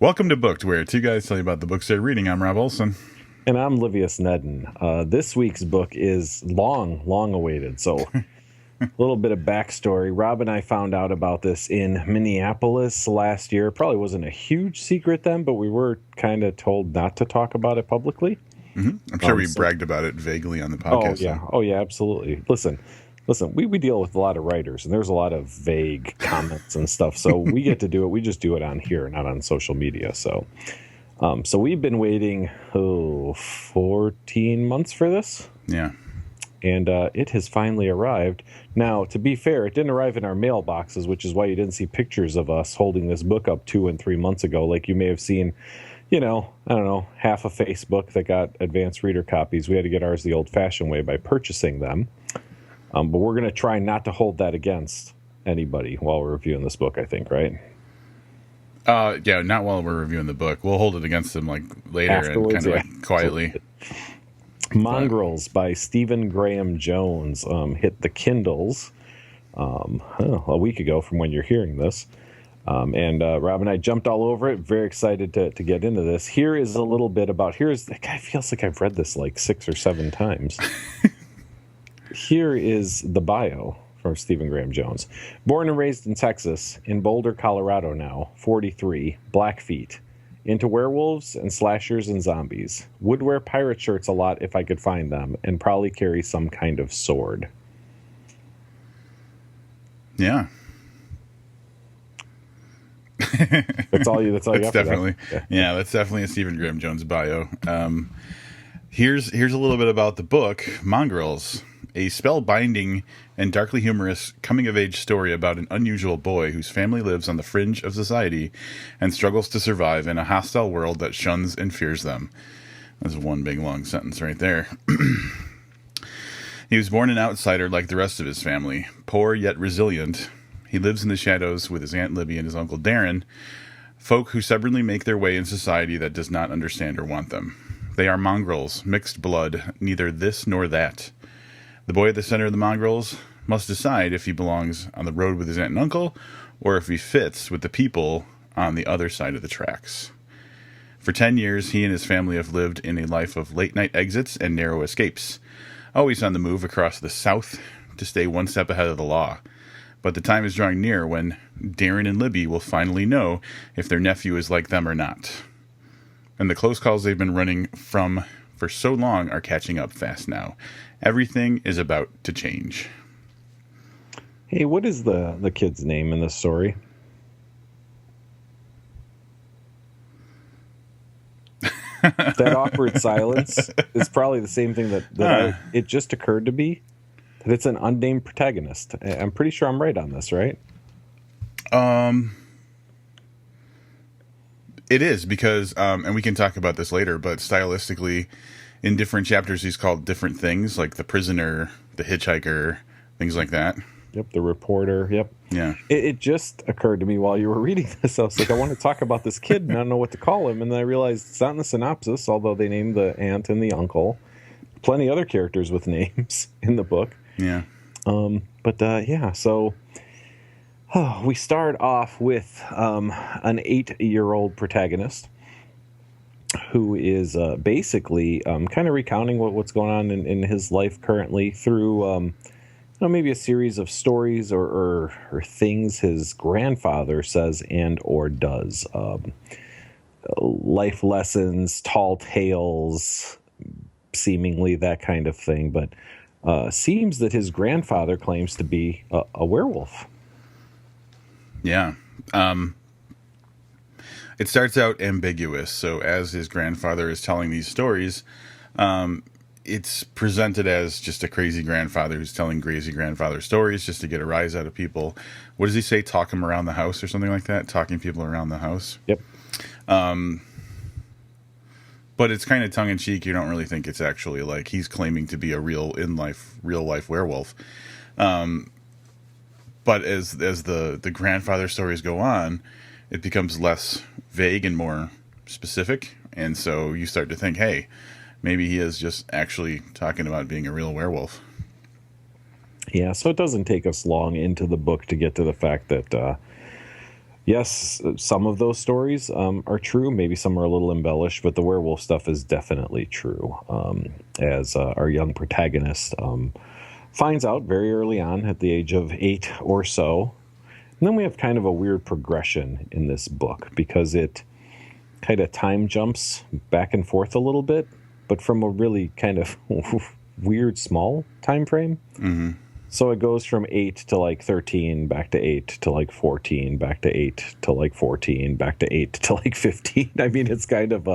Welcome to Booked, where two guys tell you about the books they're reading. I'm Rob Olson. And I'm Livius Nedden. This week's book is long awaited. So, a little bit of backstory. Rob and I found out about this in Minneapolis last year. Probably wasn't a huge secret then, but we were kind of told not to talk about it publicly. I'm sure we bragged about it vaguely on the podcast. Oh yeah, absolutely. Listen. We deal with a lot of writers, and there's a lot of vague comments and stuff. So we get to do it. We just do it on here, not on social media. So we've been waiting 14 months for this. Yeah. And it has finally arrived. Now, to be fair, it didn't arrive in our mailboxes, which is why you didn't see pictures of us holding this book up 2 and 3 months ago. Like you may have seen, half of Facebook that got advanced reader copies. We had to get ours the old-fashioned way by purchasing them. But we're going to try not to hold that against anybody while we're reviewing this book, I think, right? Yeah, not while we're reviewing the book. We'll hold it against them later Afterwards, and kind of quietly. Mongrels by Stephen Graham Jones hit the Kindles a week ago from when you're hearing this. And Rob and I jumped all over it. Very excited to get into this. Here is a little bit about... The guy feels like I've read this like 6 or 7 times. Here is the bio for Stephen Graham Jones. Born and raised in Texas, in Boulder, Colorado now, 43, Blackfeet. Into werewolves and slashers and zombies. Would wear pirate shirts a lot if I could find them, and probably carry some kind of sword. Yeah. That's all you got for definitely, that? Yeah, that's definitely a Stephen Graham Jones bio. Here's a little bit about the book, Mongrels. A spellbinding and darkly humorous coming-of-age story about an unusual boy whose family lives on the fringe of society and struggles to survive in a hostile world that shuns and fears them. That's one big, long sentence right there. He was born an outsider like the rest of his family, poor yet resilient. He lives in the shadows with his Aunt Libby and his Uncle Darren, folk who stubbornly make their way in society that does not understand or want them. They are mongrels, mixed blood, neither this nor that. The boy at the center of the mongrels must decide if he belongs on the road with his aunt and uncle, or if he fits with the people on the other side of the tracks. For 10 years, he and his family have lived in a life of late-night exits and narrow escapes, always on the move across the South to stay one step ahead of the law. But the time is drawing near when Darren and Libby will finally know if their nephew is like them or not. And the close calls they've been running from for so long are catching up fast now. Everything is about to change. Hey, what is the kid's name in this story? That awkward silence is probably the same thing it just occurred to me that it's an unnamed protagonist. I'm pretty sure I'm right on this, right? It is because, and we can talk about this later, but stylistically, in different chapters, he's called different things, like the prisoner, the hitchhiker, things like that. Yep, the reporter. Yep. Yeah. It just occurred to me while you were reading this. I was like, I want to talk about this kid, and I don't know what to call him. And then I realized it's not in the synopsis, although they named the aunt and the uncle. Plenty other characters with names in the book. Yeah. So we start off with an 8-year-old protagonist who is basically kind of recounting what's going on in his life currently through maybe a series of stories or things his grandfather says and or does. Life lessons, tall tales, seemingly that kind of thing. But seems that his grandfather claims to be a werewolf. Yeah. It starts out ambiguous. So as his grandfather is telling these stories, it's presented as just a crazy grandfather who's telling crazy grandfather stories just to get a rise out of people. What does he say? Talk him around the house or something like that? Talking people around the house. Yep. But it's kind of tongue-in-cheek. You don't really think it's actually like he's claiming to be a real life werewolf. But as the grandfather stories go on, it becomes less vague and more specific. And so you start to think, hey, maybe he is just actually talking about being a real werewolf. Yeah, so it doesn't take us long into the book to get to the fact that, Yes, some of those stories are true. Maybe some are a little embellished, but the werewolf stuff is definitely true. As our young protagonist finds out very early on at the age of 8 or so. And then we have kind of a weird progression in this book because it kind of time jumps back and forth a little bit, but from a really kind of weird small time frame. Mm-hmm. So it goes from 8 to like 13, back to 8 to like 14, back to 8 to like 14, back to 8 to like 15. I mean, it's kind of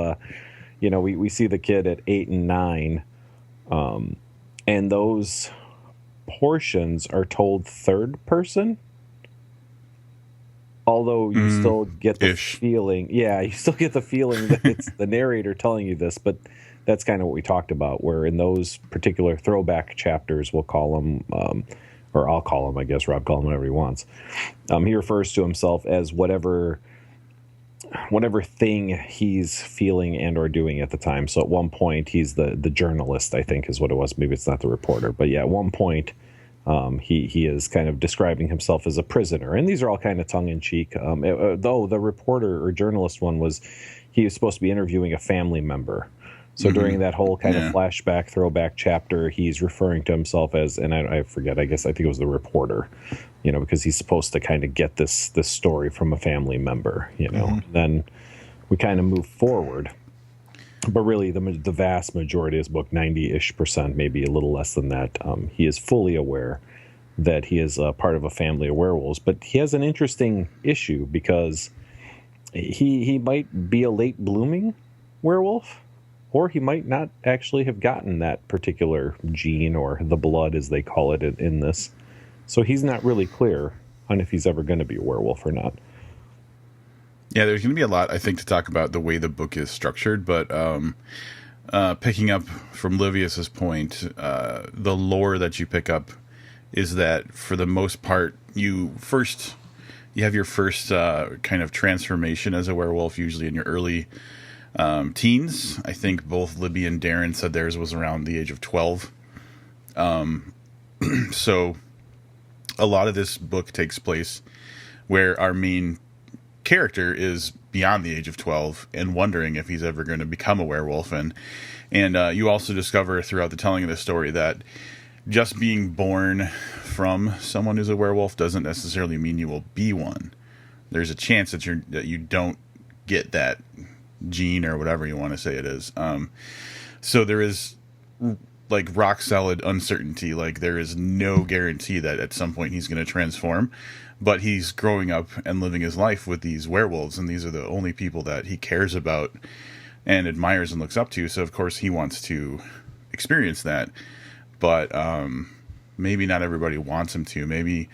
we see the kid at 8 and 9, and those portions are told third person. Although you still get the feeling, you still get the feeling that it's the narrator telling you this, but that's kind of what we talked about, where in those particular throwback chapters, we'll call them, or I'll call them, I guess, Rob call him whatever he wants. He refers to himself as whatever thing he's feeling and or doing at the time. So at one point, he's the journalist, I think is what it was. Maybe it's not the reporter, but yeah, at one point, he is kind of describing himself as a prisoner. And these are all kind of tongue-in-cheek, though the reporter or journalist one he was supposed to be interviewing a family member. So during that whole kind of flashback, throwback chapter, he's referring to himself as, and I forget, I think it was the reporter, because he's supposed to kind of get this story from a family member, Then we kind of move forward. But really, the vast majority of his book, 90-ish%, maybe a little less than that, he is fully aware that he is part of a family of werewolves. But he has an interesting issue because he might be a late blooming werewolf, or he might not actually have gotten that particular gene or the blood, as they call it in this. So he's not really clear on if he's ever going to be a werewolf or not. Yeah, there's going to be a lot, I think, to talk about the way the book is structured, but picking up from Livius's point, the lore that you pick up is that, for the most part, you have your first kind of transformation as a werewolf, usually in your early teens. I think both Libby and Darren said theirs was around the age of 12. So a lot of this book takes place where our main character is beyond the age of 12 and wondering if he's ever going to become a werewolf. And you also discover throughout the telling of the story that just being born from someone who's a werewolf doesn't necessarily mean you will be one. There's a chance that you don't get that gene or whatever you want to say it is. So there is like rock solid uncertainty. Like there is no guarantee that at some point he's going to transform, but he's growing up and living his life with these werewolves, and these are the only people that he cares about and admires and looks up to. So of course he wants to experience that, but maybe not everybody wants him to. Maybe,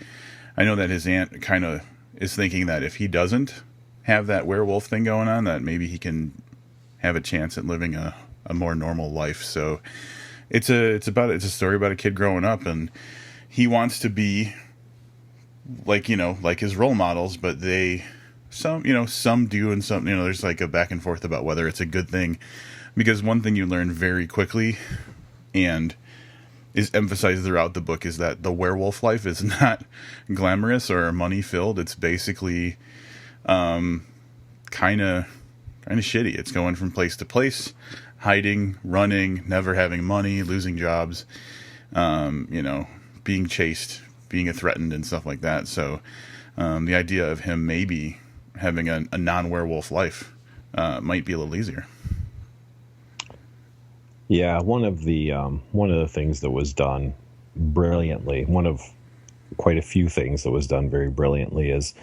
I know that his aunt kind of is thinking that if he doesn't have that werewolf thing going on, that maybe he can have a chance at living a more normal life. So it's a story about a kid growing up, and he wants to be like his role models, but some do, and some, there's like a back and forth about whether it's a good thing, because one thing you learn very quickly and is emphasized throughout the book is that the werewolf life is not glamorous or money filled. It's basically kind of shitty. It's going from place to place, hiding, running, never having money, losing jobs, being chased, being threatened, and stuff like that. So the idea of him maybe having a non-werewolf life might be a little easier. Yeah, one of the things that was done brilliantly, one of quite a few things that was done very brilliantly, is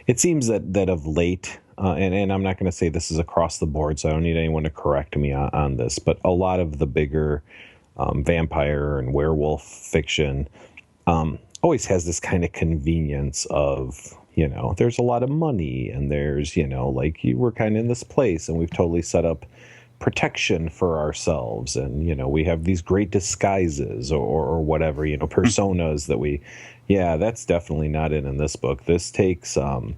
it seems that of late, and I'm not going to say this is across the board, so I don't need anyone to correct me on this, but a lot of the bigger vampire and werewolf fiction always has this kind of convenience of, there's a lot of money, and there's, we're kind of in this place and we've totally set up protection for ourselves, and we have these great disguises or whatever, personas that that's definitely not in this book. This takes a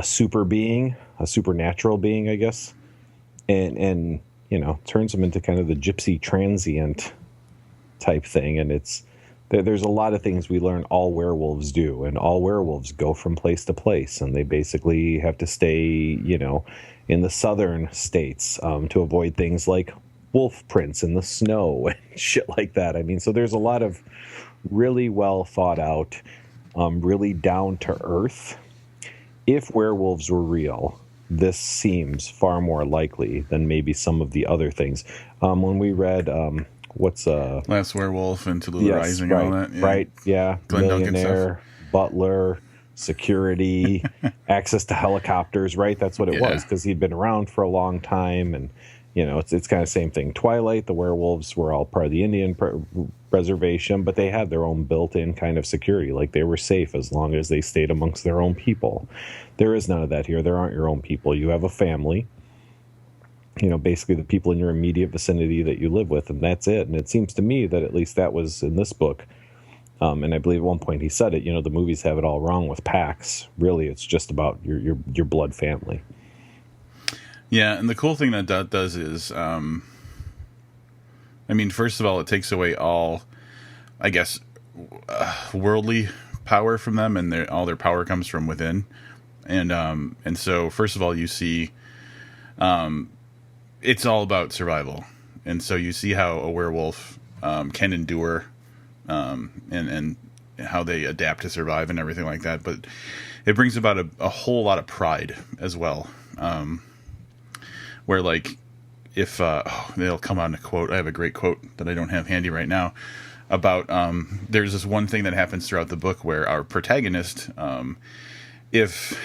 super being, a supernatural being, I guess, and turns them into kind of the gypsy transient type thing, and it's There's a lot of things we learn all werewolves do, and all werewolves go from place to place, and they basically have to stay, in the southern states to avoid things like wolf prints in the snow and shit like that. I mean, so there's a lot of really well thought out, really down to earth. If werewolves were real, this seems far more likely than maybe some of the other things. When we read Last Werewolf and Tallulah Rising right, and all that. Yeah. Right, yeah. Glenn Duncan Millionaire, butler, security, access to helicopters, right? That's what it was, because he'd been around for a long time, and it's kind of the same thing. Twilight, the werewolves were all part of the Indian reservation, but they had their own built-in kind of security. Like, they were safe as long as they stayed amongst their own people. There is none of that here. There aren't your own people. You have a family. Basically the people in your immediate vicinity that you live with, and that's it. And it seems to me that at least that was in this book. And I believe at one point he said it, the movies have it all wrong with packs. Really, it's just about your blood family. Yeah, and the cool thing that does is, first of all, it takes away all, I guess, worldly power from them, and all their power comes from within. And so, first of all, you see, it's all about survival, and so you see how a werewolf can endure, and how they adapt to survive and everything like that. But it brings about a whole lot of pride as well, where, like, if they'll come on a quote. I have a great quote that I don't have handy right now about there's this one thing that happens throughout the book where our protagonist, if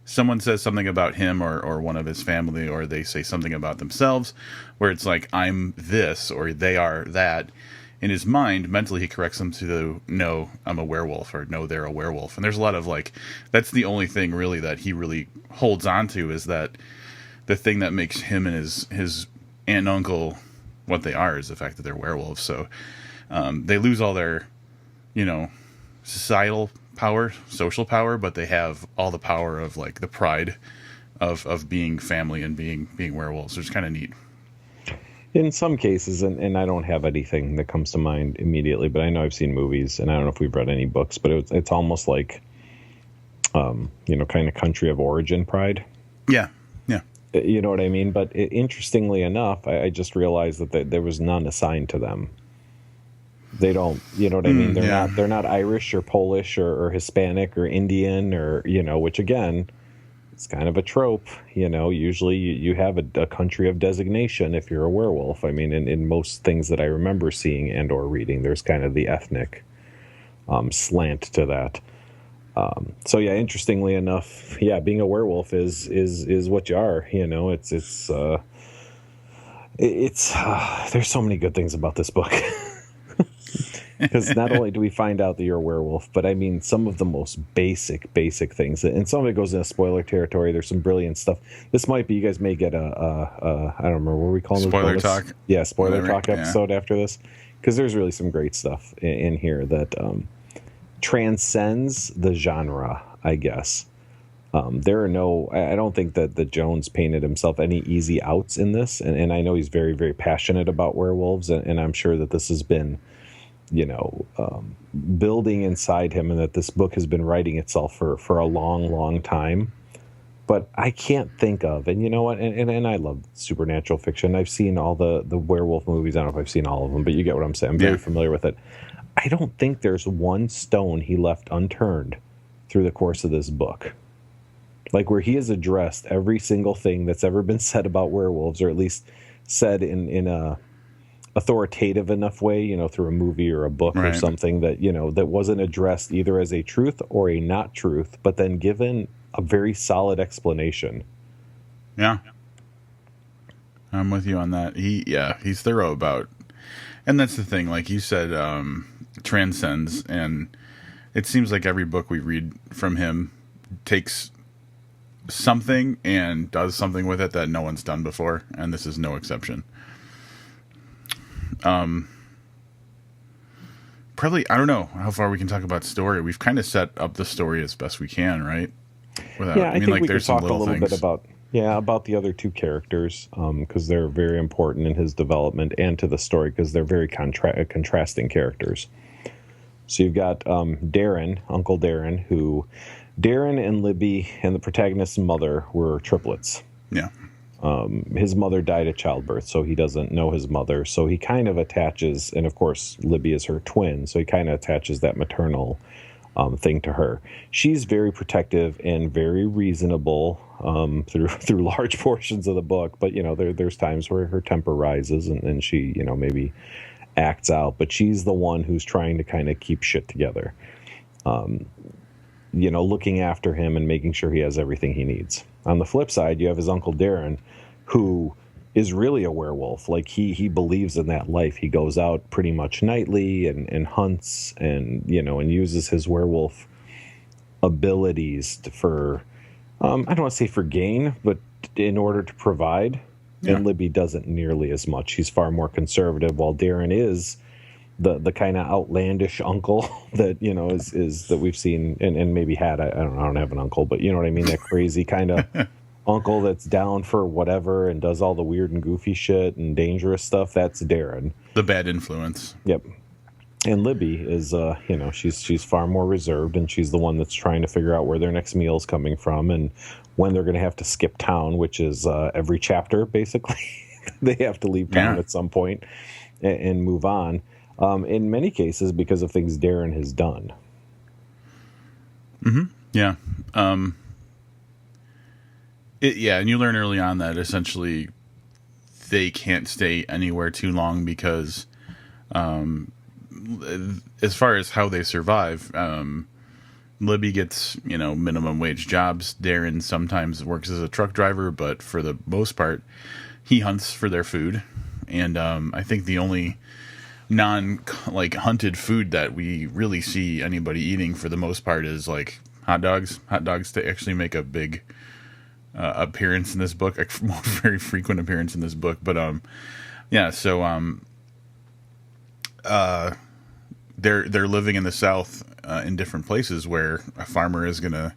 someone says something about him or one of his family, or they say something about themselves where it's like, I'm this or they are that, in his mind, mentally, he corrects them to no, I'm a werewolf, or no, they're a werewolf. And there's a lot of, like, that's the only thing really that he really holds on to, is that the thing that makes him and his aunt and uncle what they are is the fact that they're werewolves. So they lose all their, societal power, social power, but they have all the power of, like, the pride of being family and being werewolves, which is kind of neat. In some cases, and I don't have anything that comes to mind immediately, but I know I've seen movies, and I don't know if we've read any books, but it's almost like, kind of country of origin pride. Yeah. You know what I mean? But interestingly enough, I just realized that there was none assigned to them. They don't, you know what I mean? They're not Irish or Polish or Hispanic or Indian, or, which again, it's kind of a trope. Usually you have a country of designation if you're a werewolf. I mean, in most things that I remember seeing and or reading, there's kind of the ethnic slant to that. So yeah, interestingly enough, being a werewolf is what you are. It's there's so many good things about this book. Because not only do we find out that you're a werewolf, but I mean, some of the most basic things, and some of it goes into spoiler territory. There's some brilliant stuff. This might be, you guys may get I don't remember, what are we calling spoiler talk? Yeah, spoiler talk episode after this, because there's really some great stuff in here that transcends the genre, I guess. There are I don't think that Jones painted himself any easy outs in this, and I know he's very, very passionate about werewolves, and I'm sure that this has been, building inside him, and that this book has been writing itself for a long, long time. But I can't think of, and you know what, and I love supernatural fiction. I've seen all the werewolf movies. I don't know if I've seen all of them, but you get what I'm saying. I'm very familiar with it. I don't think there's one stone he left unturned through the course of this book. Like, where he has addressed every single thing that's ever been said about werewolves, or at least said in a authoritative enough way, through a movie or a book or something, that, that wasn't addressed either as a truth or a not truth, but then given a very solid explanation. Yeah. I'm with you on that. He's thorough about, and that's the thing, like you said, transcends, and it seems like every book we read from him takes something and does something with it that no one's done before, and this is no exception. Probably, I don't know how far we can talk about story. We've kind of set up the story as best we can, right? I think we could talk a little bit about Yeah, about the other two characters, because they're very important in his development and to the story, because they're very contrasting characters. So you've got Darren, Uncle Darren, who Darren and Libby and the protagonist's mother were triplets. Yeah. His mother died at childbirth, so he doesn't know his mother. So he kind of attaches, and of course, Libby is her twin, so he kind of attaches that maternal thing to her. She's very protective and very reasonable through large portions of the book, but there's times where her temper rises and she maybe acts out. But she's the one who's trying to kind of keep shit together, looking after him and making sure he has everything he needs. On the flip side, you have his Uncle Darren, who is really a werewolf. Like he believes in that life. He goes out pretty much nightly and hunts and uses his werewolf abilities for I don't want to say for gain, but in order to provide. Yeah. And Libby doesn't nearly as much. He's far more conservative, while Darren is the kind of outlandish uncle that is that we've seen and maybe had. I don't have an uncle, but you know what I mean, that crazy kind of uncle that's down for whatever and does all the weird and goofy shit and dangerous stuff. That's Darren, the bad influence. Yep. And Libby is she's far more reserved, and she's the one that's trying to figure out where their next meal is coming from and when they're going to have to skip town, which is every chapter basically. They have to leave town at some point and move on. In many cases, because of things Darren has done. Mm-hmm. Yeah. And you learn early on that essentially they can't stay anywhere too long because, as far as how they survive, Libby gets, minimum wage jobs. Darren sometimes works as a truck driver, but for the most part, he hunts for their food. And I think the only hunted food that we really see anybody eating for the most part is like hot dogs. Hot dogs to actually make a big appearance in this book, a very frequent appearance in this book. But they're living in the South in different places where a farmer is gonna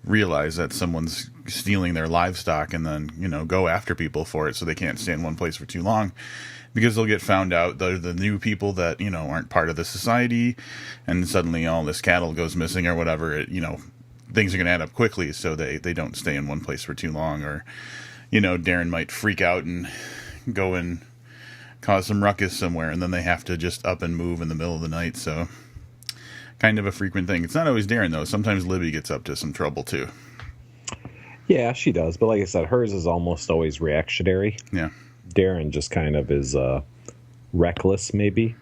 realize that someone's stealing their livestock and then go after people for it, so they can't stay in one place for too long. Because they'll get found out, they're the new people that, aren't part of the society, and suddenly all this cattle goes missing or whatever, things are going to add up quickly, so they don't stay in one place for too long. Or, Darren might freak out and go and cause some ruckus somewhere, and then they have to just up and move in the middle of the night, so kind of a frequent thing. It's not always Darren, though. Sometimes Libby gets up to some trouble, too. Yeah, she does, but like I said, hers is almost always reactionary. Yeah. Darren just kind of is reckless, maybe.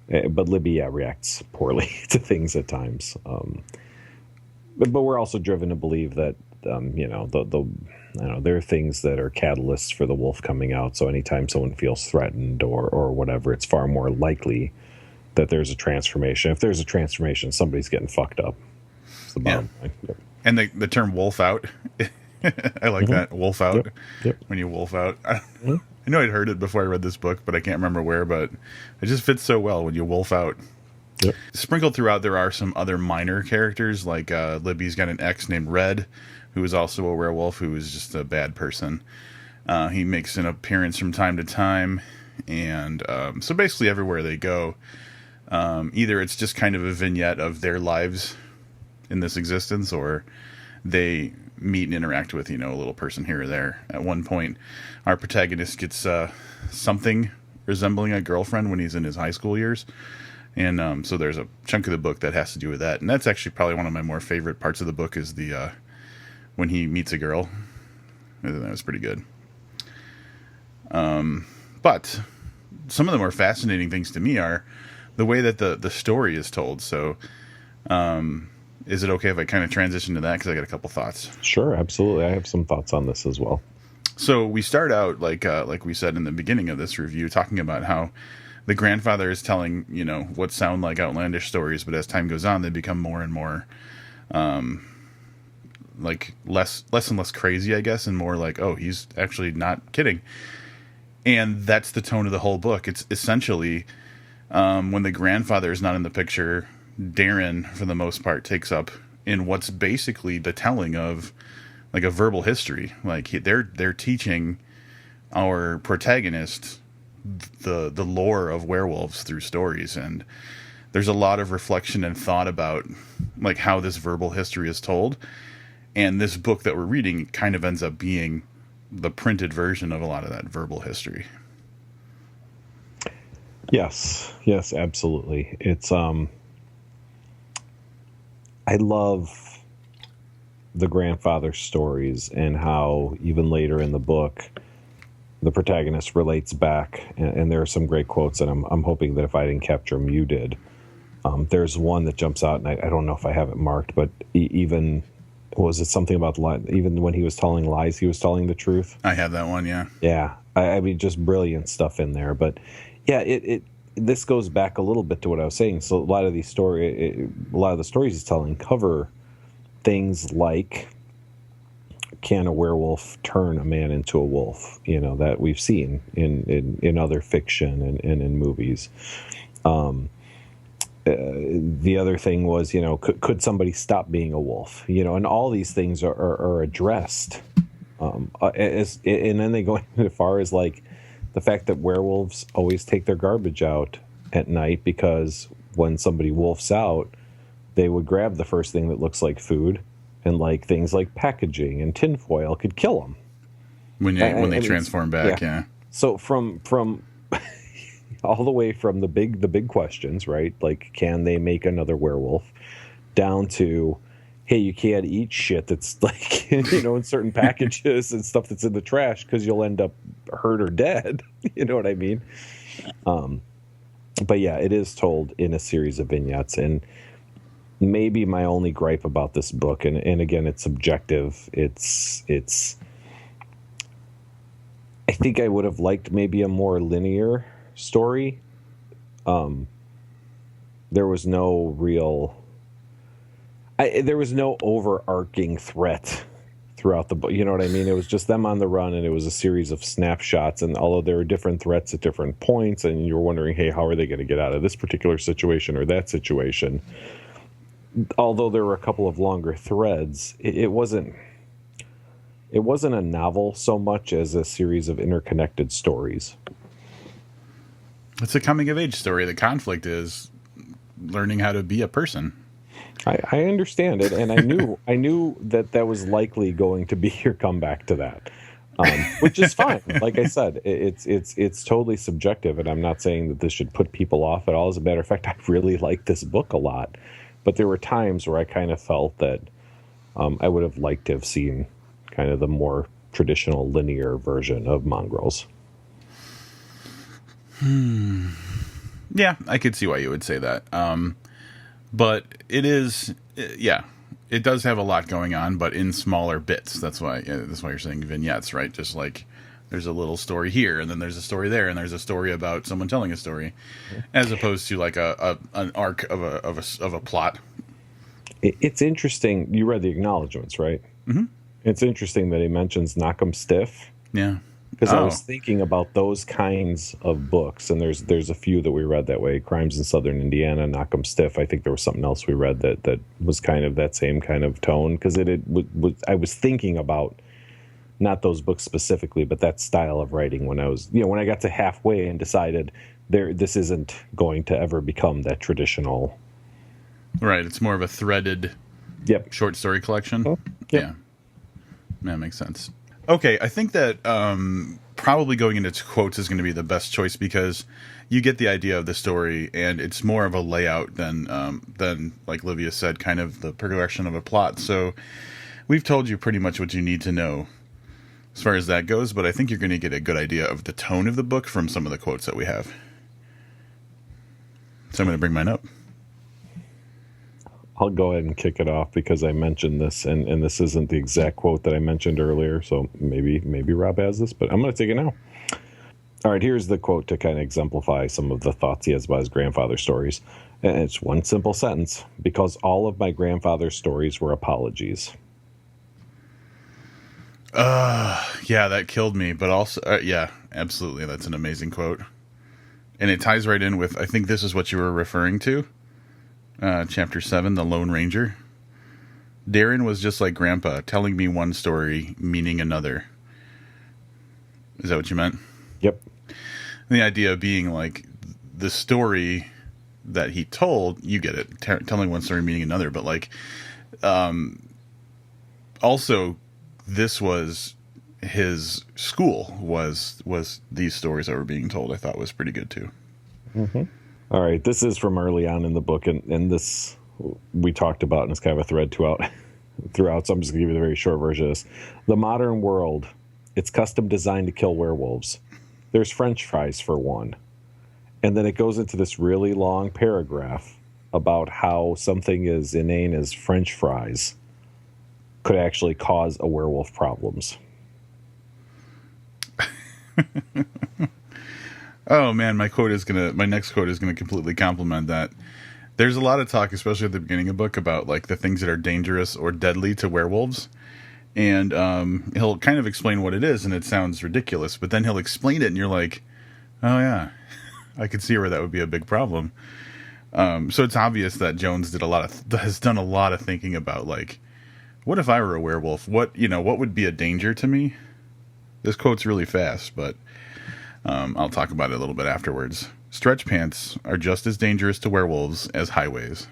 But Libby, reacts poorly to things at times. But we're also driven to believe that, there are things that are catalysts for the wolf coming out. So anytime someone feels threatened or whatever, it's far more likely that there's a transformation. If there's a transformation, somebody's getting fucked up. It's the bottom line. Yep. And the term wolf out, I like that. Wolf out. Yep. When you wolf out. I know I'd heard it before I read this book, but I can't remember where, but it just fits so well when you wolf out. Yep. Sprinkled throughout, there are some other minor characters, like Libby's got an ex named Red, who is also a werewolf, who is just a bad person. He makes an appearance from time to time, and so basically everywhere they go, either it's just kind of a vignette of their lives in this existence, or they meet and interact with, a little person here or there. At one point, our protagonist gets something resembling a girlfriend when he's in his high school years. And so there's a chunk of the book that has to do with that. And that's actually probably one of my more favorite parts of the book is the when he meets a girl. I think that was pretty good. But some of the more fascinating things to me are the way that the story is told. So is it okay if I kind of transition to that? Because I got a couple thoughts. Sure, absolutely. I have some thoughts on this as well. So we start out, like we said in the beginning of this review, talking about how the grandfather is telling, what sound like outlandish stories, but as time goes on, they become more and more, less and less crazy, I guess, and more like, oh, he's actually not kidding. And that's the tone of the whole book. It's essentially, when the grandfather is not in the picture, Darren, for the most part, takes up in what's basically the telling of, like a verbal history. Like they're teaching our protagonist the lore of werewolves through stories, and there's a lot of reflection and thought about like how this verbal history is told. And this book that we're reading kind of ends up being the printed version of a lot of that verbal history. Yes, absolutely. It's I love the grandfather stories and how even later in the book the protagonist relates back, and there are some great quotes, and I'm hoping that if I didn't capture them, you did. There's one that jumps out, and I don't know if I have it marked, but even was it something about even when he was telling lies, he was telling the truth? I have that one, yeah. Yeah, I mean, just brilliant stuff in there. But yeah, this goes back a little bit to what I was saying. So a lot of the stories he's telling cover things like, can a werewolf turn a man into a wolf? That we've seen in other fiction and in movies. The other thing was, could somebody stop being a wolf? And all these things are addressed. And then they go as far as like the fact that werewolves always take their garbage out at night, because when somebody wolfs out, they would grab the first thing that looks like food, and like things like packaging and tinfoil could kill them when they transform back. Yeah. So from all the way from the big questions, right? Like, can they make another werewolf, down to, hey, you can't eat shit that's like, in certain packages and stuff that's in the trash because you'll end up hurt or dead. You know what I mean? But yeah, it is told in a series of vignettes. And maybe my only gripe about this book, and again, it's subjective. It's I think I would have liked maybe a more linear story. There was no there was no overarching threat throughout the book. You know what I mean? It was just them on the run, and it was a series of snapshots. And although there were different threats at different points, and you're wondering, hey, how are they going to get out of this particular situation or that situation? Although there were a couple of longer threads, it wasn't a novel so much as a series of interconnected stories. It's a coming of age story. The conflict is learning how to be a person. I understand it, and I knew that was likely going to be your comeback to that, which is fine. Like I said, it's totally subjective, and I'm not saying that this should put people off at all. As a matter of fact, I really like this book a lot, but there were times where I kind of felt that I would have liked to have seen kind of the more traditional linear version of Mongrels. Yeah, I could see why you would say that. But it is, yeah, it does have a lot going on, but in smaller bits. That's why you're saying vignettes, right? Just like there's a little story here, and then there's a story there, and there's a story about someone telling a story, as opposed to like an arc of a plot. It's interesting. You read the acknowledgments, right? Mm-hmm. It's interesting that he mentions Knock 'em Stiff. Yeah. Because I was thinking about those kinds of books, and there's a few that we read that way. Crimes in Southern Indiana, Knock 'em Stiff. I think there was something else we read that was kind of that same kind of tone. Because I was thinking about not those books specifically, but that style of writing when I got to halfway and decided this isn't going to ever become that traditional. Right, it's more of a threaded short story collection. Yep. Yeah, that makes sense. Okay, I think that probably going into quotes is going to be the best choice, because you get the idea of the story, and it's more of a layout than like Livia said, kind of the progression of a plot. So we've told you pretty much what you need to know as far as that goes, but I think you're going to get a good idea of the tone of the book from some of the quotes that we have. So I'm going to bring mine up. I'll go ahead and kick it off because I mentioned this, and this isn't the exact quote that I mentioned earlier, so maybe Rob has this, but I'm going to take it now. All right, here's the quote to kind of exemplify some of the thoughts he has about his grandfather's stories. And it's one simple sentence: because all of my grandfather's stories were apologies. Yeah, that killed me, but also, yeah, absolutely, that's an amazing quote. And it ties right in with, I think this is what you were referring to. Chapter 7, The Lone Ranger. Darren was just like Grandpa, telling me one story, meaning another. Is that what you meant? Yep. The idea being like the story that he told, you get it, telling one story, meaning another. But like, also, this was his school was these stories that were being told. I thought was pretty good too. Mm-hmm. All right, this is from early on in the book, and this we talked about, and it's kind of a thread throughout. So I'm just going to give you the very short version of this. The modern world, it's custom designed to kill werewolves. There's French fries for one. And then it goes into this really long paragraph about how something as inane as French fries could actually cause a werewolf problems. Oh man, my next quote is gonna completely complement that. There's a lot of talk, especially at the beginning of the book, about like the things that are dangerous or deadly to werewolves. And he'll kind of explain what it is, and it sounds ridiculous, but then he'll explain it, and you're like, oh yeah, I could see where that would be a big problem. So it's obvious that Jones has done a lot of thinking about, like, what if I were a werewolf? What would be a danger to me? This quote's really fast, but I'll talk about it a little bit afterwards. Stretch pants are just as dangerous to werewolves as highways.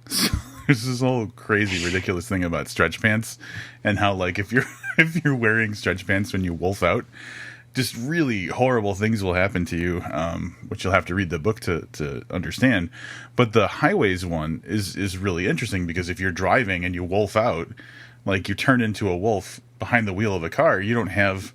So there's this whole crazy, ridiculous thing about stretch pants, and how like if you're wearing stretch pants when you wolf out, just really horrible things will happen to you, which you'll have to read the book to understand. But the highways one is really interesting, because if you're driving and you wolf out, like you turn into a wolf behind the wheel of a car, you don't have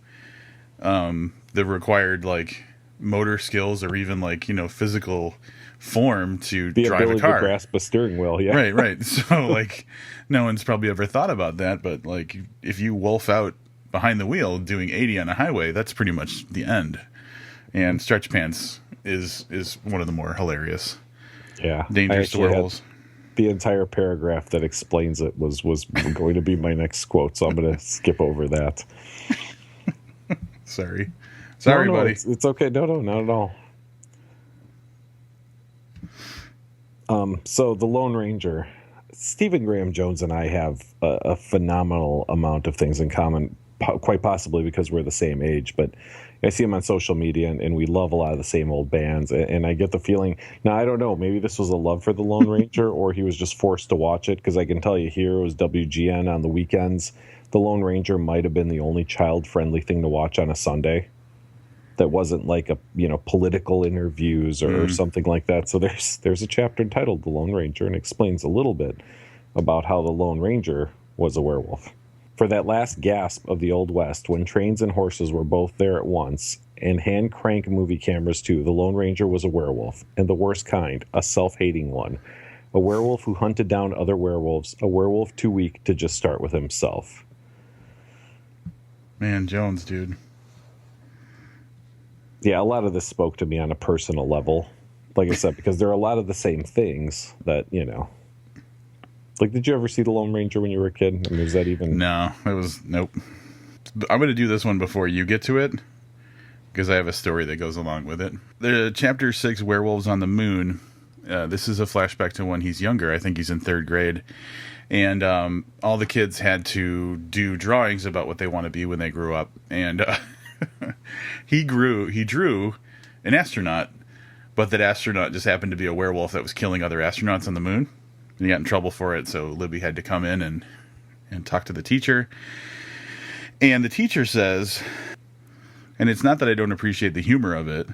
the required like motor skills or even like physical form to the drive ability a car. To grasp a steering wheel. Yeah, right. So like, no one's probably ever thought about that, but like if you wolf out behind the wheel doing 80 on a highway, that's pretty much the end. And stretch pants is one of the more hilarious, dangerous to werewolves. The entire paragraph that explains it was going to be my next quote, so I'm going to skip over that. Sorry, no, buddy. It's okay. No, not at all. So the Lone Ranger, Stephen Graham Jones and I have a phenomenal amount of things in common, quite possibly because we're the same age, but I see him on social media, and we love a lot of the same old bands, and I get the feeling, now I don't know, maybe this was a love for the Lone Ranger, or he was just forced to watch it, because I can tell you here, it was WGN on the weekends. The Lone Ranger might have been the only child-friendly thing to watch on a Sunday that wasn't like a political interviews or something like that. So there's a chapter entitled The Lone Ranger, and explains a little bit about how the Lone Ranger was a werewolf. For that last gasp of the Old West, when trains and horses were both there at once, and hand crank movie cameras too, the Lone Ranger was a werewolf, and the worst kind, a self-hating one. A werewolf who hunted down other werewolves, a werewolf too weak to just start with himself. Man, Jones, dude. Yeah, a lot of this spoke to me on a personal level. Like I said, because there are a lot of the same things that, Like, did you ever see The Lone Ranger when you were a kid? I mean, was that even... No, nope. I'm going to do this one before you get to it, because I have a story that goes along with it. The Chapter 6, Werewolves on the Moon, this is a flashback to when he's younger. I think he's in 3rd grade. And all the kids had to do drawings about what they want to be when they grew up. And he drew an astronaut, but that astronaut just happened to be a werewolf that was killing other astronauts on the moon. And he got in trouble for it, so Libby had to come in and talk to the teacher. And the teacher says, and it's not that I don't appreciate the humor of it,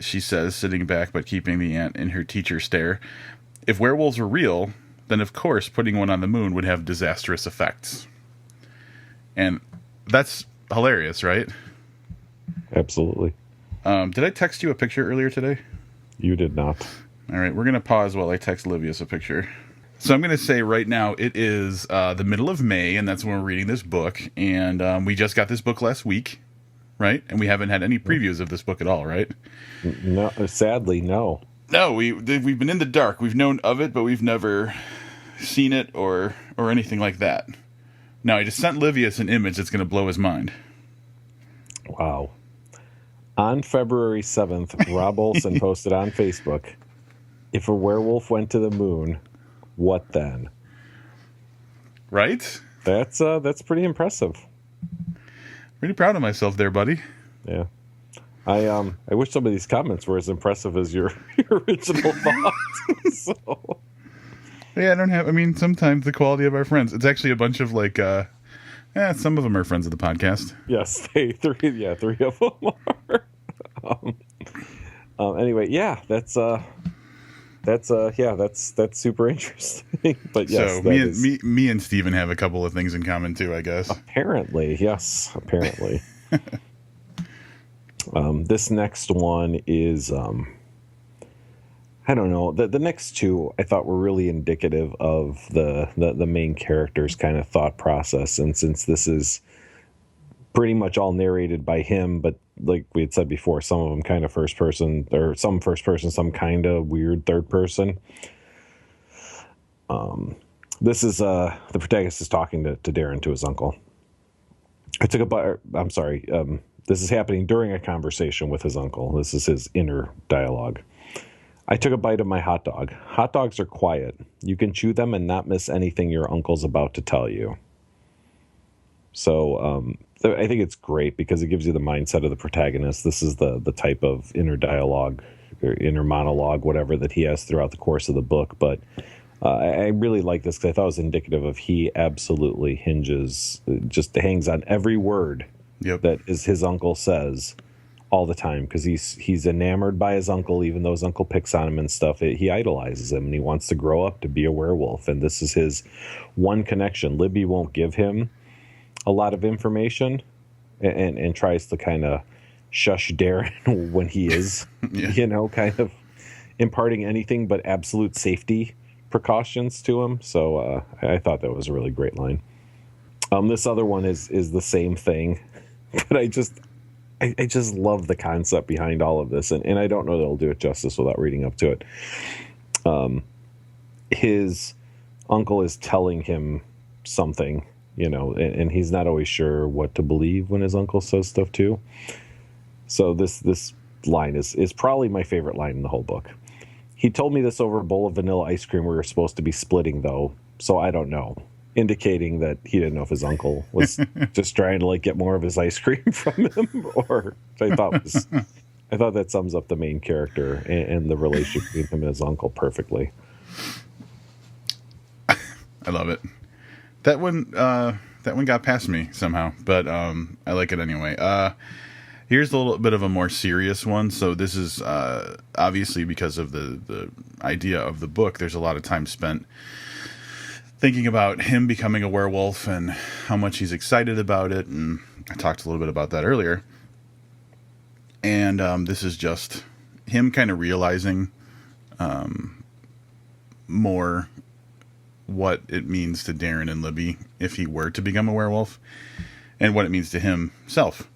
she says, sitting back but keeping the ant in her teacher stare, if werewolves were real, then of course putting one on the moon would have disastrous effects. And that's hilarious, right? Absolutely. Did I text you a picture earlier today? You did not. All right, we're going to pause while I text Livius a picture. So I'm going to say right now it is the middle of May, and that's when we're reading this book. And we just got this book last week, right? And we haven't had any previews of this book at all, right? No, sadly, no. No, we've been in the dark. We've known of it, but we've never seen it or anything like that. Now, I just sent Livius an image that's going to blow his mind. Wow. On February 7th, Rob Olson posted on Facebook, if a werewolf went to the moon, what then? Right? That's pretty impressive. Pretty proud of myself there, buddy. Yeah. I wish some of these comments were as impressive as your original thought. So. Yeah, sometimes the quality of our friends. It's actually a bunch of like, some of them are friends of the podcast. Yes, three of them are. Anyway, yeah, that's super interesting. But yes, so me and Steven have a couple of things in common too, I guess. Apparently, yes. Apparently. This next one is I don't know. The next two I thought were really indicative of the main character's kind of thought process, and since this is pretty much all narrated by him, but like we had said before, some of them kind of first person, or some first person, some kind of weird third person. This is the protagonist is talking to Darren, to his uncle. This is happening during a conversation with his uncle. This is his inner dialogue. I took a bite of my hot dog. Hot dogs are quiet. You can chew them and not miss anything your uncle's about to tell you. So I think it's great because it gives you the mindset of the protagonist. This is the type of inner dialogue or inner monologue, whatever, that he has throughout the course of the book. But I really like this because I thought it was indicative of he absolutely hangs on every word that is his uncle says all the time, because he's enamored by his uncle, even though his uncle picks on him and stuff. He idolizes him, and he wants to grow up to be a werewolf. And this is his one connection. Libby won't give him a lot of information and tries to kind of shush Darren when he is, kind of imparting anything but absolute safety precautions to him. So I thought that was a really great line. This other one is the same thing, but I just love the concept behind all of this, and I don't know that I'll do it justice without reading up to it. His uncle is telling him something, and he's not always sure what to believe when his uncle says stuff too. So this line is probably my favorite line in the whole book. He told me this over a bowl of vanilla ice cream we were supposed to be splitting, though, so I don't know. Indicating that he didn't know if his uncle was just trying to get more of his ice cream from him, or I thought that sums up the main character and the relationship between him and his uncle perfectly. I love it. That one got past me somehow, but I like it anyway. Here's a little bit of a more serious one. So this is obviously because of the idea of the book. There's a lot of time spent thinking about him becoming a werewolf and how much he's excited about it, and I talked a little bit about that earlier. And this is just him kind of realizing more what it means to Darren and Libby if he were to become a werewolf, and what it means to himself.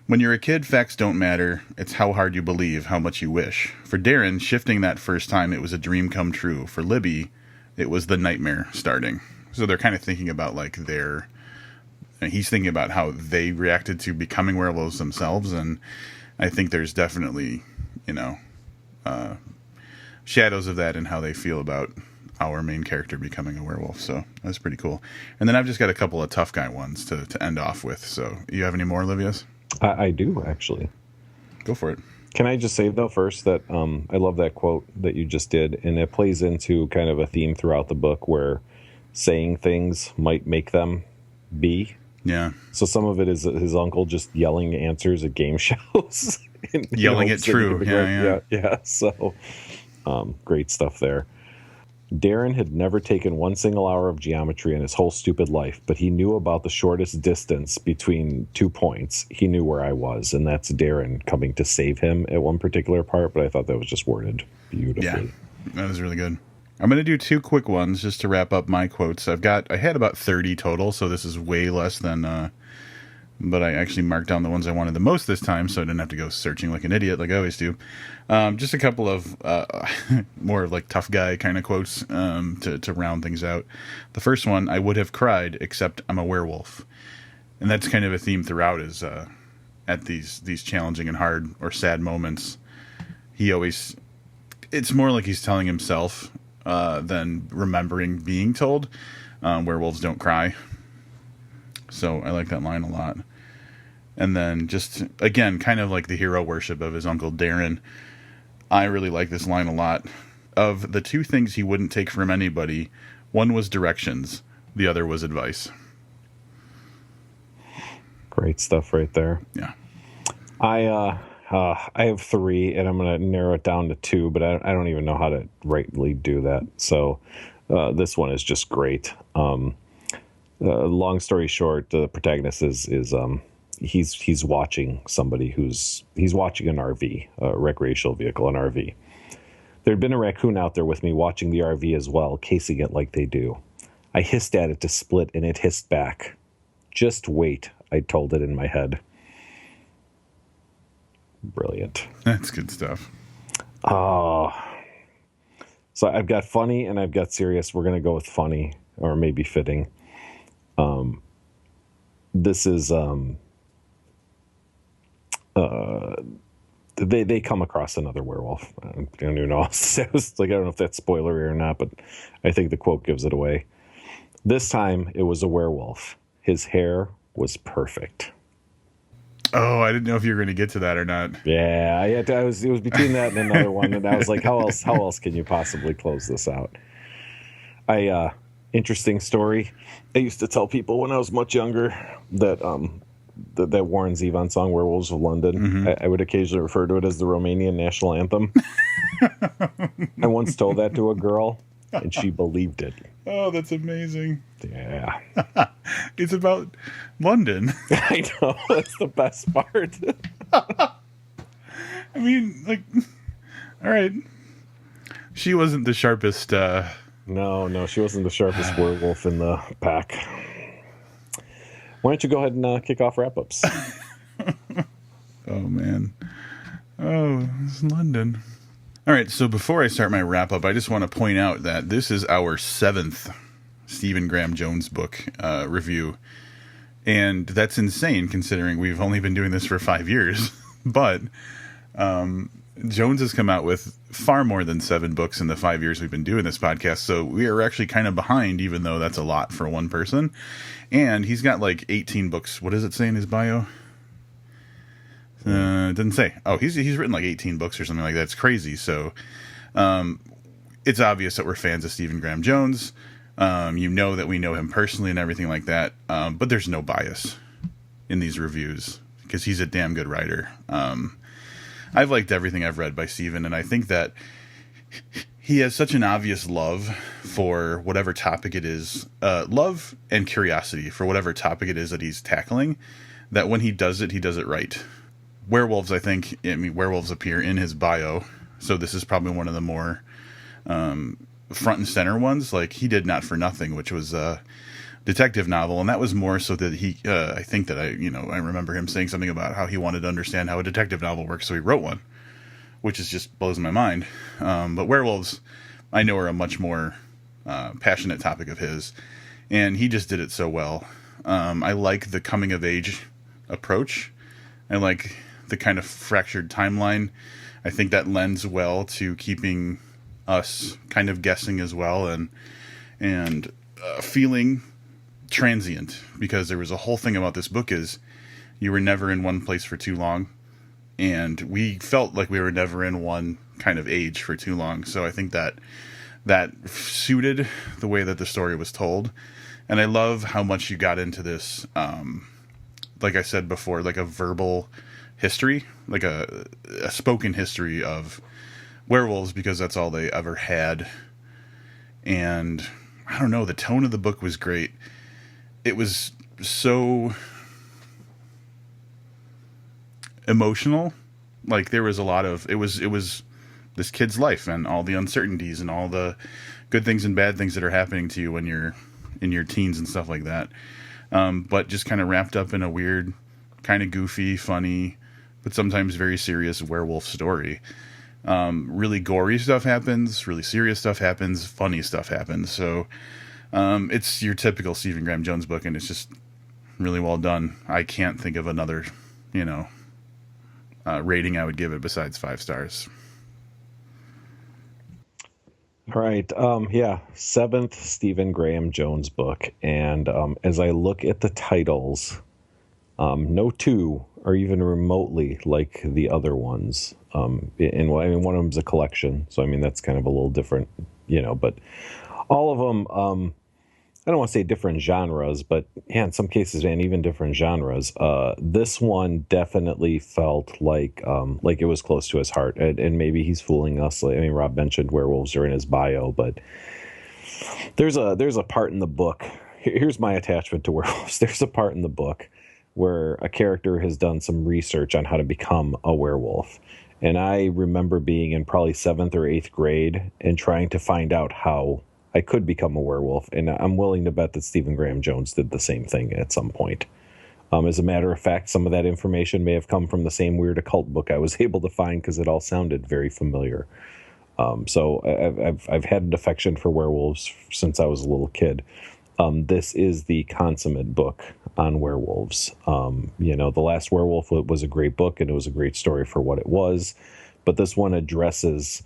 When you're a kid, facts don't matter. It's how hard you believe, how much you wish. For Darren, shifting that first time, it was a dream come true. For Libby, it was the nightmare starting. So they're kind of thinking about he's thinking about how they reacted to becoming werewolves themselves. And I think there's definitely, shadows of that in how they feel about our main character becoming a werewolf. So that's pretty cool. And then I've just got a couple of tough guy ones to end off with. So you have any more, Olivia's? I do, actually. Go for it. Can I just say, though, first that I love that quote that you just did, and it plays into kind of a theme throughout the book where saying things might make them be. Yeah. So some of it is his uncle just yelling answers at game shows. And, yelling it true. Yeah. So great stuff there. Darren had never taken one single hour of geometry in his whole stupid life, but he knew about the shortest distance between 2 points. He knew where I was, and that's Darren coming to save him at one particular part, but I thought that was just worded beautifully. Yeah, that was really good. I'm going to do 2 quick ones just to wrap up my quotes. I had about 30 total, so this is way less than, but I actually marked down the ones I wanted the most this time, so I didn't have to go searching like an idiot like I always do. Just a couple of more like tough guy kind of quotes to round things out. The first one, I would have cried, except I'm a werewolf. And that's kind of a theme throughout, is at these challenging and hard or sad moments, it's more like he's telling himself than remembering being told. werewolves don't cry. So I like that line a lot. And then just, again, kind of like the hero worship of his Uncle Darren, I really like this line a lot. Of the two things he wouldn't take from anybody, one was directions, the other was advice. Great stuff right there. Yeah. I have 3, and I'm going to narrow it down to 2, but I don't even know how to rightly do that. So this one is just great. Long story short, the protagonist is he's watching somebody he's watching an RV, a recreational vehicle, an RV. There'd been a raccoon out there with me watching the RV as well, casing it like they do. I hissed at it to split, and it hissed back. Just wait, I told it in my head. Brilliant. That's good stuff. So I've got funny and I've got serious. We're going to go with funny, or maybe fitting. This is they come across another werewolf. I don't even know what else to say. I don't know if that's spoilery or not, but I think the quote gives it away. This time it was a werewolf. His hair was perfect. Oh, I didn't know if you were going to get to that or not. Yeah, it was between that and another one, and I was like, how else can you possibly close this out? Interesting story. I used to tell people when I was much younger that that Warren Zevon song "Werewolves of London." Mm-hmm. I would occasionally refer to it as the Romanian national anthem. I once told that to a girl, and she believed it. Oh, that's amazing. Yeah. It's about London. I know. That's the best part. I mean, like, all right. She wasn't the sharpest. No, she wasn't the sharpest werewolf in the pack. Why don't you go ahead and kick off wrap-ups? Oh, man. Oh, it's London. All right, so before I start my wrap-up, I just want to point out that this is our 7th Stephen Graham Jones book review. And that's insane, considering we've only been doing this for 5 years. But Jones has come out with far more than 7 books in the 5 years we've been doing this podcast. So we are actually kind of behind, even though that's a lot for one person. And he's got like 18 books. What does it say in his bio? It doesn't say. Oh, he's written like 18 books or something like that. It's crazy. So it's obvious that we're fans of Stephen Graham Jones. You know that we know him personally and everything like that. But there's no bias in these reviews because he's a damn good writer. I've liked everything I've read by Stephen, and I think that he has such an obvious love for whatever topic it is, love and curiosity for whatever topic it is that he's tackling, that when he does it right. Werewolves, werewolves appear in his bio, so this is probably one of the more front and center ones. Like, he did Not for Nothing, which was a detective novel, and that was more so that he, I think that I remember him saying something about how he wanted to understand how a detective novel works, so he wrote one, which is just blows my mind. But werewolves, I know, are a much more passionate topic of his, and he just did it so well. I like the coming of age approach. I like the kind of fractured timeline. I think that lends well to keeping us kind of guessing as well, and feeling transient, because there was a whole thing about this book is you were never in one place for too long, and we felt like we were never in one kind of age for too long. So I think that suited the way that the story was told, and I love how much you got into this, like I said before, like a verbal history, like a spoken history of werewolves, because that's all they ever had. And I don't know, the tone of the book was great. It was so emotional. Like, there was a lot of, it was this kid's life and all the uncertainties and all the good things and bad things that are happening to you when you're in your teens and stuff like that. But just kind of wrapped up in a weird, kind of goofy, funny, but sometimes very serious werewolf story. Really gory stuff happens, really serious stuff happens, funny stuff happens. So it's your typical Stephen Graham Jones book, and it's just really well done. I can't think of another, rating I would give it besides 5 stars. All right. Yeah. Seventh Stephen Graham Jones book. And as I look at the titles, no two are even remotely like the other ones. And I mean, one of them's a collection. So, I mean, that's kind of a little different, but all of them, I don't want to say different genres, but yeah, in some cases, man, even different genres. This one definitely felt like it was close to his heart, and maybe he's fooling us. I mean, Rob mentioned werewolves are in his bio, but there's a part in the book. Here's my attachment to werewolves. There's a part in the book where a character has done some research on how to become a werewolf. And I remember being in probably 7th or 8th grade and trying to find out how I could become a werewolf, and I'm willing to bet that Stephen Graham Jones did the same thing at some point. As a matter of fact, some of that information may have come from the same weird occult book I was able to find because it all sounded very familiar. So I've had an affection for werewolves since I was a little kid. This is the consummate book on werewolves. The Last Werewolf was a great book, and it was a great story for what it was, but this one addresses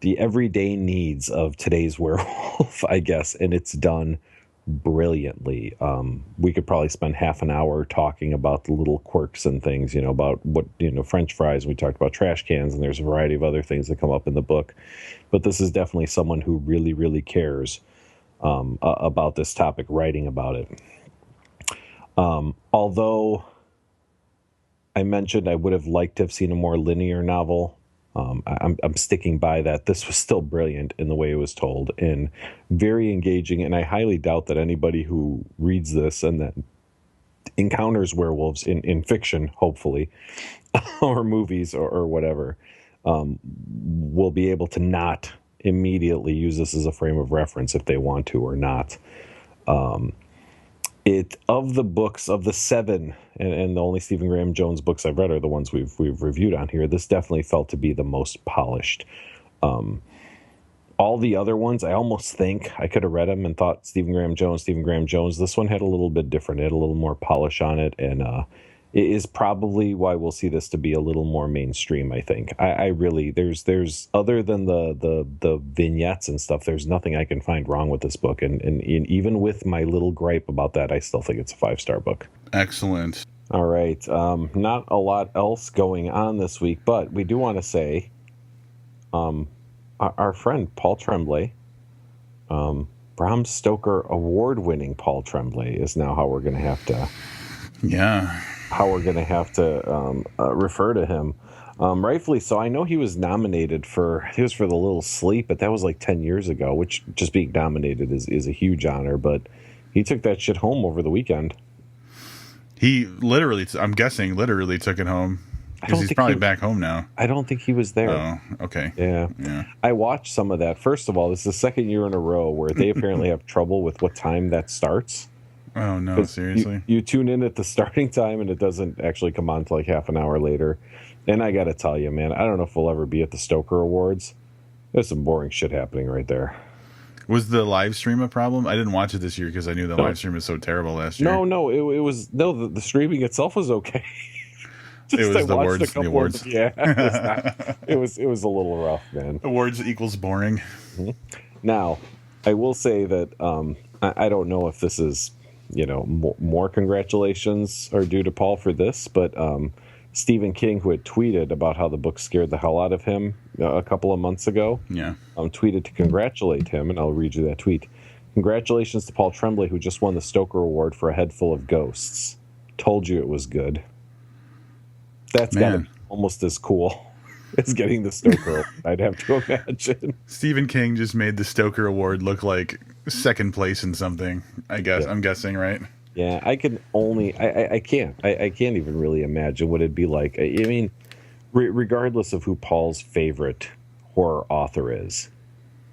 the everyday needs of today's werewolf, I guess, and it's done brilliantly. We could probably spend half an hour talking about the little quirks and things, about what, French fries. We talked about trash cans, and there's a variety of other things that come up in the book. But this is definitely someone who really, really cares about this topic, writing about it. Although I mentioned I would have liked to have seen a more linear novel, I'm sticking by that. This was still brilliant in the way it was told and very engaging. And I highly doubt that anybody who reads this and that encounters werewolves in fiction, hopefully, or movies or whatever, will be able to not immediately use this as a frame of reference if they want to or not. Of the books, of the 7, and the only Stephen Graham Jones books I've read are the ones we've reviewed on here, this definitely felt to be the most polished. All the other ones, I almost think I could have read them and thought Stephen Graham Jones. This one had a little bit different. It had a little more polish on it, and it is probably why we'll see this to be a little more mainstream, I think. I really, there's other than the vignettes and stuff, there's nothing I can find wrong with this book. And even with my little gripe about that, I still think it's a 5-star book. Excellent. All right. Not a lot else going on this week, but we do want to say our friend Paul Tremblay, Bram Stoker award-winning Paul Tremblay, is now how we're going to have to... Yeah. How we're going to have to refer to him. Rightfully so. I know he was nominated for The Little Sleep, but that was like 10 years ago, which just being nominated is a huge honor, but he took that shit home over the weekend. He literally, I'm guessing, literally took it home. Because he's probably back home now. I don't think he was there. Oh, okay. Yeah. I watched some of that. First of all, this is the second year in a row where they apparently have trouble with what time that starts. Oh, no, seriously? You tune in at the starting time, and it doesn't actually come on until like half an hour later. And I got to tell you, man, I don't know if we'll ever be at the Stoker Awards. There's some boring shit happening right there. Was the live stream a problem? I didn't watch it this year because I knew the live stream was so terrible last year. No, it was... No, the streaming itself was okay. It was the awards. Yeah, it was a little rough, man. Awards equals boring. Mm-hmm. Now, I will say that I don't know if this is... more congratulations are due to Paul for this, but Stephen King, who had tweeted about how the book scared the hell out of him a couple of months ago, tweeted to congratulate him, and I'll read you that tweet. Congratulations to Paul Tremblay, who just won the Stoker Award for A Head Full of Ghosts. Told you it was good. That's got to be almost as cool as getting the Stoker Award, I'd have to imagine. Stephen King just made the Stoker Award look like second place in something, I guess. Yeah. I'm guessing, right? Yeah, I can only... I can't even really imagine what it'd be like. I mean, regardless of who Paul's favorite horror author is,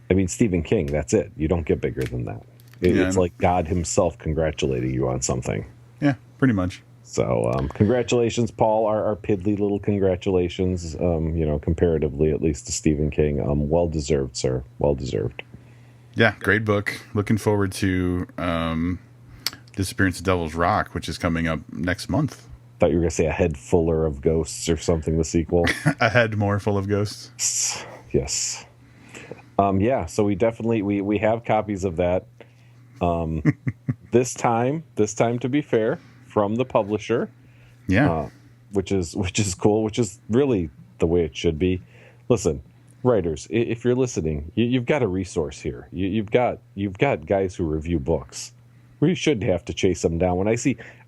I mean, Stephen King, that's it. You don't get bigger than that. It's like God himself congratulating you on something. Yeah, pretty much. So, congratulations, Paul. Our piddly little congratulations, comparatively, at least to Stephen King. Well deserved, sir. Well deserved. Yeah, great book. Looking forward to Disappearance of Devil's Rock, which is coming up next month. Thought you were going to say A Head Fuller of Ghosts or something, the sequel. A Head More Full of Ghosts. Yes. Yeah, so we definitely we have copies of that. This time to be fair, from the publisher, Yeah. which is cool, which is really the way it should be. Listen, writers, if you're listening, you've got a resource here. You've got guys who review books. We shouldn't have to chase them down. When I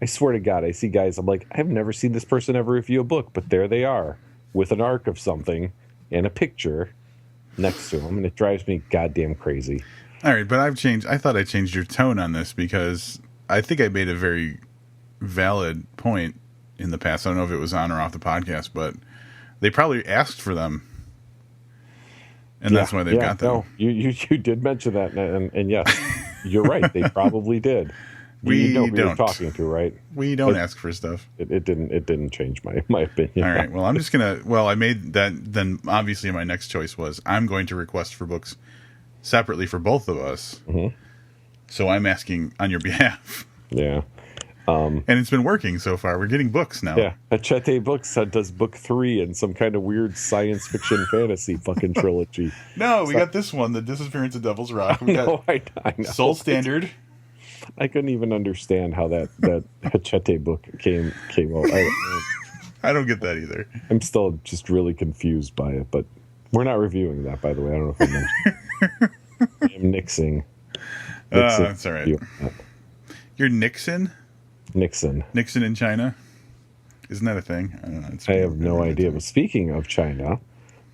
swear to God, I see guys, I'm like, I've never seen this person ever review a book, but there they are with an arc of something and a picture next to them, and it drives me goddamn crazy. All right, but I thought I changed your tone on this because I think I made a very valid point in the past. I don't know if it was on or off the podcast, but they probably asked for them. And that's why they've got them. No, you did mention that, and yes, you're right. They probably did. We know who don't. you're talking to, right? We don't ask for stuff. It didn't change my opinion. All right. Well, I'm just gonna. Well, I made that. Then obviously, my next choice was I'm going to request for books separately for both of us. Mm-hmm. So I'm asking on your behalf. Yeah. And it's been working so far. We're getting books now. Yeah. Hachette Books does book 3 in some kind of weird science fiction fantasy fucking trilogy. No, we got this one, The Disappearance of Devil's Rock. I know. Soul Standard. I couldn't even understand how that Hachette book came out. I don't get that either. I'm still just really confused by it, but we're not reviewing that, by the way. I don't know if I mentioned. I am nixing. That's all right. You're Nixon? Nixon in China? Isn't that a thing? I don't know. I have no idea. But speaking of China,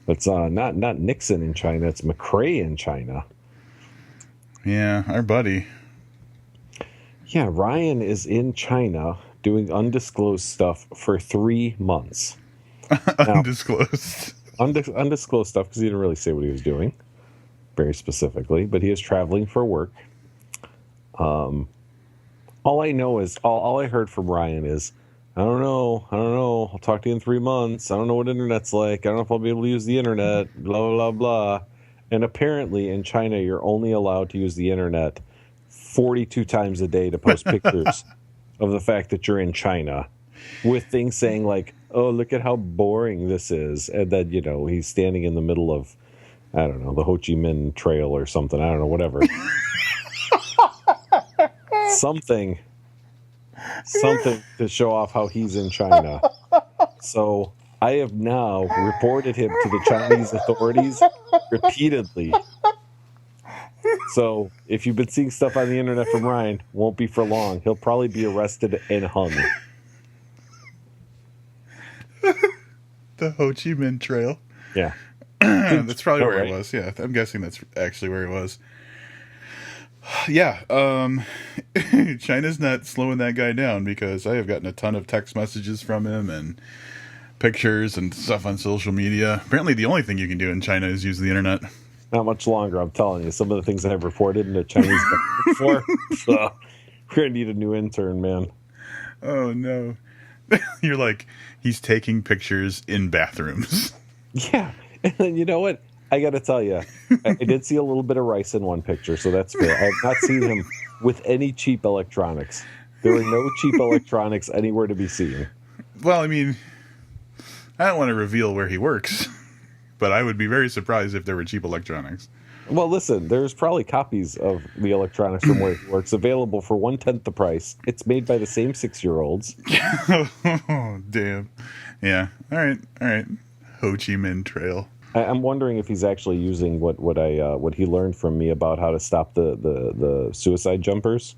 it's not Nixon in China. It's McRae in China. Yeah, our buddy. Yeah, Ryan is in China doing undisclosed stuff for 3 months. Undisclosed. Undisclosed stuff because he didn't really say what he was doing very specifically, but he is traveling for work. All I know is all I heard from Ryan is, I don't know. I'll talk to you in 3 months. I don't know what internet's like. I don't know if I'll be able to use the internet. Blah blah blah. And apparently in China, you're only allowed to use the internet 42 times a day to post pictures of the fact that you're in China, with things saying like, "Oh, look at how boring this is," and then he's standing in the middle of, I don't know, the Ho Chi Minh Trail or something. I don't know, whatever. Something to show off how he's in China. So I have now reported him to the Chinese authorities repeatedly. So if you've been seeing stuff on the internet from Ryan, won't be for long. He'll probably be arrested and hung. The Ho Chi Minh Trail. Yeah. That's probably where it was. Yeah, I'm guessing that's actually where it was. Yeah, China's not slowing that guy down because I have gotten a ton of text messages from him and pictures and stuff on social media. Apparently the only thing you can do in China is use the internet. Not much longer, I'm telling you. Some of the things that I've reported in the Chinese government for, we're going to need a new intern, man. Oh, no. You're like, he's taking pictures in bathrooms. Yeah, and then you know what? I got to tell you, I did see a little bit of rice in one picture, so that's fair. I have not seen him with any cheap electronics. There are no cheap electronics anywhere to be seen. Well, I mean, I don't want to reveal where he works, but I would be very surprised if there were cheap electronics. Well, listen, there's probably copies of the electronics from where he works available for 1/10 the price. It's made by the same 6-year-olds. Oh, damn. Yeah. All right. Ho Chi Minh Trail. I'm wondering if he's actually using what he learned from me about how to stop the suicide jumpers.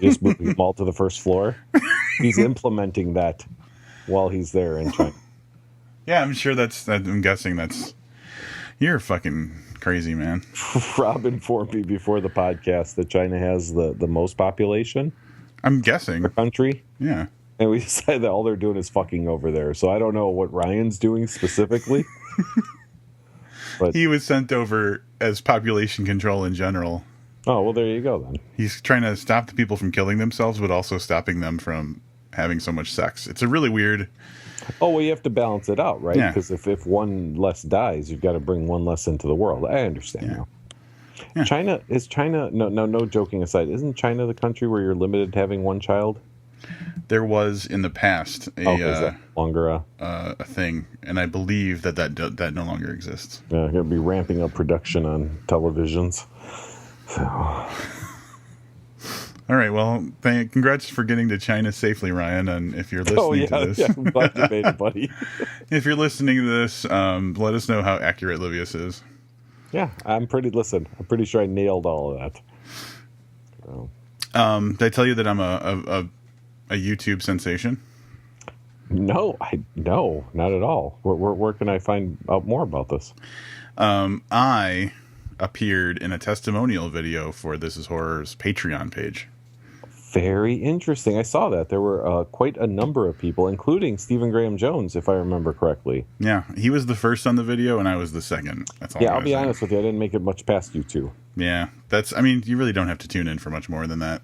Just moving them all to the first floor. He's implementing that while he's there in China. Yeah, I'm guessing that's... You're fucking crazy, man. Rob informed me before the podcast that China has the most population. I'm guessing. In the country. Yeah. And we decided that all they're doing is fucking over there. So I don't know what Ryan's doing specifically. But he was sent over as population control in general. Oh, well, there you go, then. He's trying to stop the people from killing themselves, but also stopping them from having so much sex. It's a really weird... Oh, well, you have to balance it out, right? Yeah. Because if one less dies, you've got to bring one less into the world. I understand now. Yeah. China, no joking aside, isn't China the country where you're limited to having one child? There was in the past Is that longer? a thing, and I believe that no longer exists. Yeah, going to be ramping up production on televisions. So. All right, well, congrats for getting to China safely, Ryan. And if you're listening to this, I'm glad you made it, buddy. If you're listening to this, let us know how accurate Livius is. Yeah, I'm pretty sure I nailed all of that. So. Did I tell you that I'm a YouTube sensation? No, not at all. Where can I find out more about this? I appeared in a testimonial video for This Is Horror's Patreon page. Very interesting. I saw that. There were quite a number of people, including Stephen Graham Jones, if I remember correctly. Yeah, he was the first on the video, and I was the second. That's all. Yeah, I'll be honest with you. I didn't make it much past you two. Yeah, you really don't have to tune in for much more than that.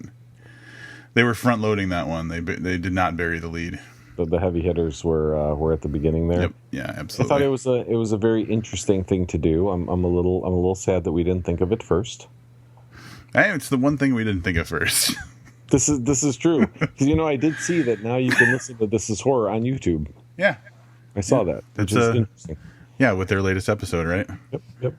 They were front-loading that one. They did not bury the lead. The heavy hitters were at the beginning there. Yep. Yeah, absolutely. I thought it was a very interesting thing to do. I'm a little sad that we didn't think of it first. Hey, it's the one thing we didn't think of first. This is true, because I did see that now you can listen to This Is Horror on YouTube. Yeah, I saw that. Which is interesting. Yeah, with their latest episode, right? Yep.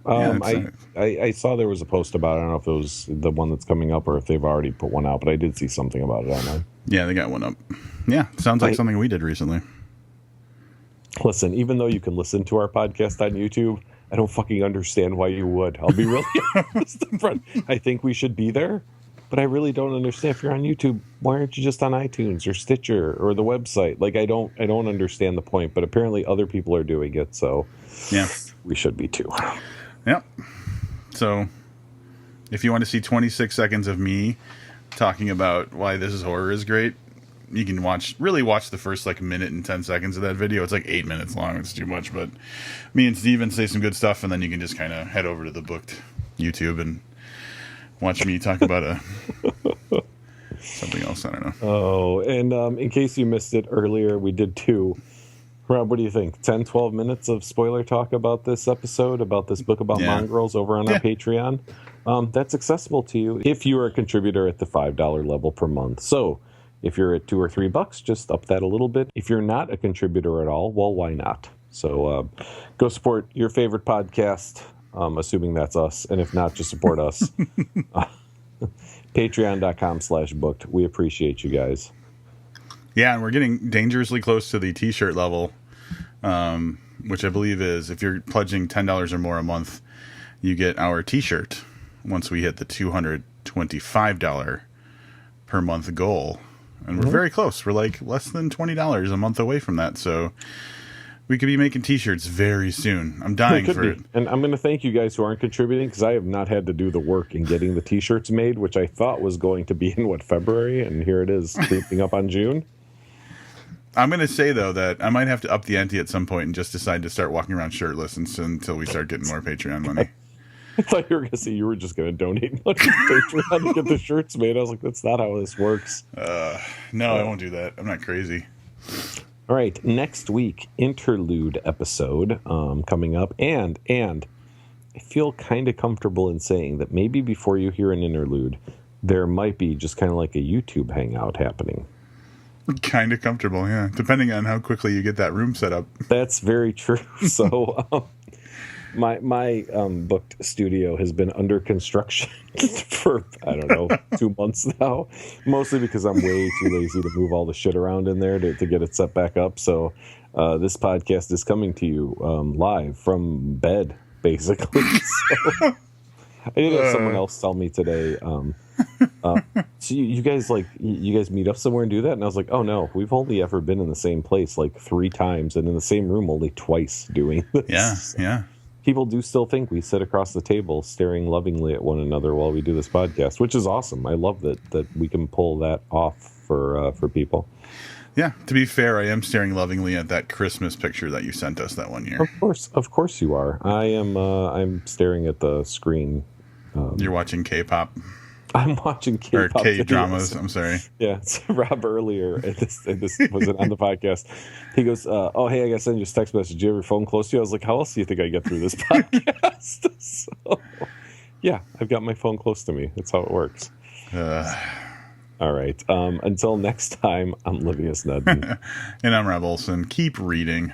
I saw there was a post about it. I don't know if it was the one that's coming up or if they've already put one out, but I did see something about it online. Yeah, they got one up. Yeah, sounds like something we did recently. Listen, even though you can listen to our podcast on YouTube, I don't fucking understand why you would. I'll be really honest in front. I think we should be there, but I really don't understand. If you're on YouTube, why aren't you just on iTunes or Stitcher or the website? Like, I don't understand the point, but apparently other people are doing it, so yeah, we should be too. Yep. So, if you want to see 26 seconds of me talking about why This Is Horror is great, you can watch the first minute and 10 seconds of that video. It's 8 minutes long. It's too much, but me and Steven say some good stuff, and then you can just kind of head over to the booked YouTube and watch me talk about something else. I don't know. Oh, and in case you missed it earlier, we did too. Rob, what do you think? 10, 12 minutes of spoiler talk about this episode, about this book about Mongrels over on our Patreon. That's accessible to you if you are a contributor at the $5 level per month. So if you're at $2 or $3, just up that a little bit. If you're not a contributor at all, well, why not? So go support your favorite podcast, assuming that's us. And if not, just support us. Patreon.com/booked. We appreciate you guys. Yeah, and we're getting dangerously close to the t-shirt level, which I believe is if you're pledging $10 or more a month, you get our t-shirt once we hit the $225 per month goal. And we're very close. We're less than $20 a month away from that. So we could be making t-shirts very soon. I'm dying for it. And I'm going to thank you guys who aren't contributing, because I have not had to do the work in getting the t-shirts made, which I thought was going to be in, February? And here it is, creeping up on June. I'm going to say, though, that I might have to up the ante at some point and just decide to start walking around shirtless until we start getting more Patreon money. I thought you were going to say you were just going to donate money to Patreon to get the shirts made. I was like, that's not how this works. No, I won't do that. I'm not crazy. All right, next week, interlude episode coming up. And I feel kind of comfortable in saying that maybe before you hear an interlude, there might be just kind of like a YouTube hangout happening. Kind of comfortable, yeah. Depending on how quickly you get that room set up. That's very true. So my booked studio has been under construction for, 2 months now. Mostly because I'm way too lazy to move all the shit around in there to get it set back up. So this podcast is coming to you live from bed, basically. So I did have someone else tell me today, so you guys meet up somewhere and do that? And I was like, oh no, we've only ever been in the same place 3 times and in the same room only twice doing this. Yeah. People do still think we sit across the table staring lovingly at one another while we do this podcast, which is awesome. I love that we can pull that off for people. Yeah, to be fair, I am staring lovingly at that Christmas picture that you sent us that one year. Of course you are. I'm staring at the screen. You're watching K-pop. I'm watching K-pop. Or K-dramas, I'm sorry. Yeah, so Rob earlier, and this wasn't on the podcast, he goes, oh, hey, I got to send you a text message. Do you have your phone close to you? I was like, how else do you think I get through this podcast? So, yeah, I've got my phone close to me. That's how it works. All right. Until next time, I'm Livius Nedden. And I'm Rob Olson. Keep reading.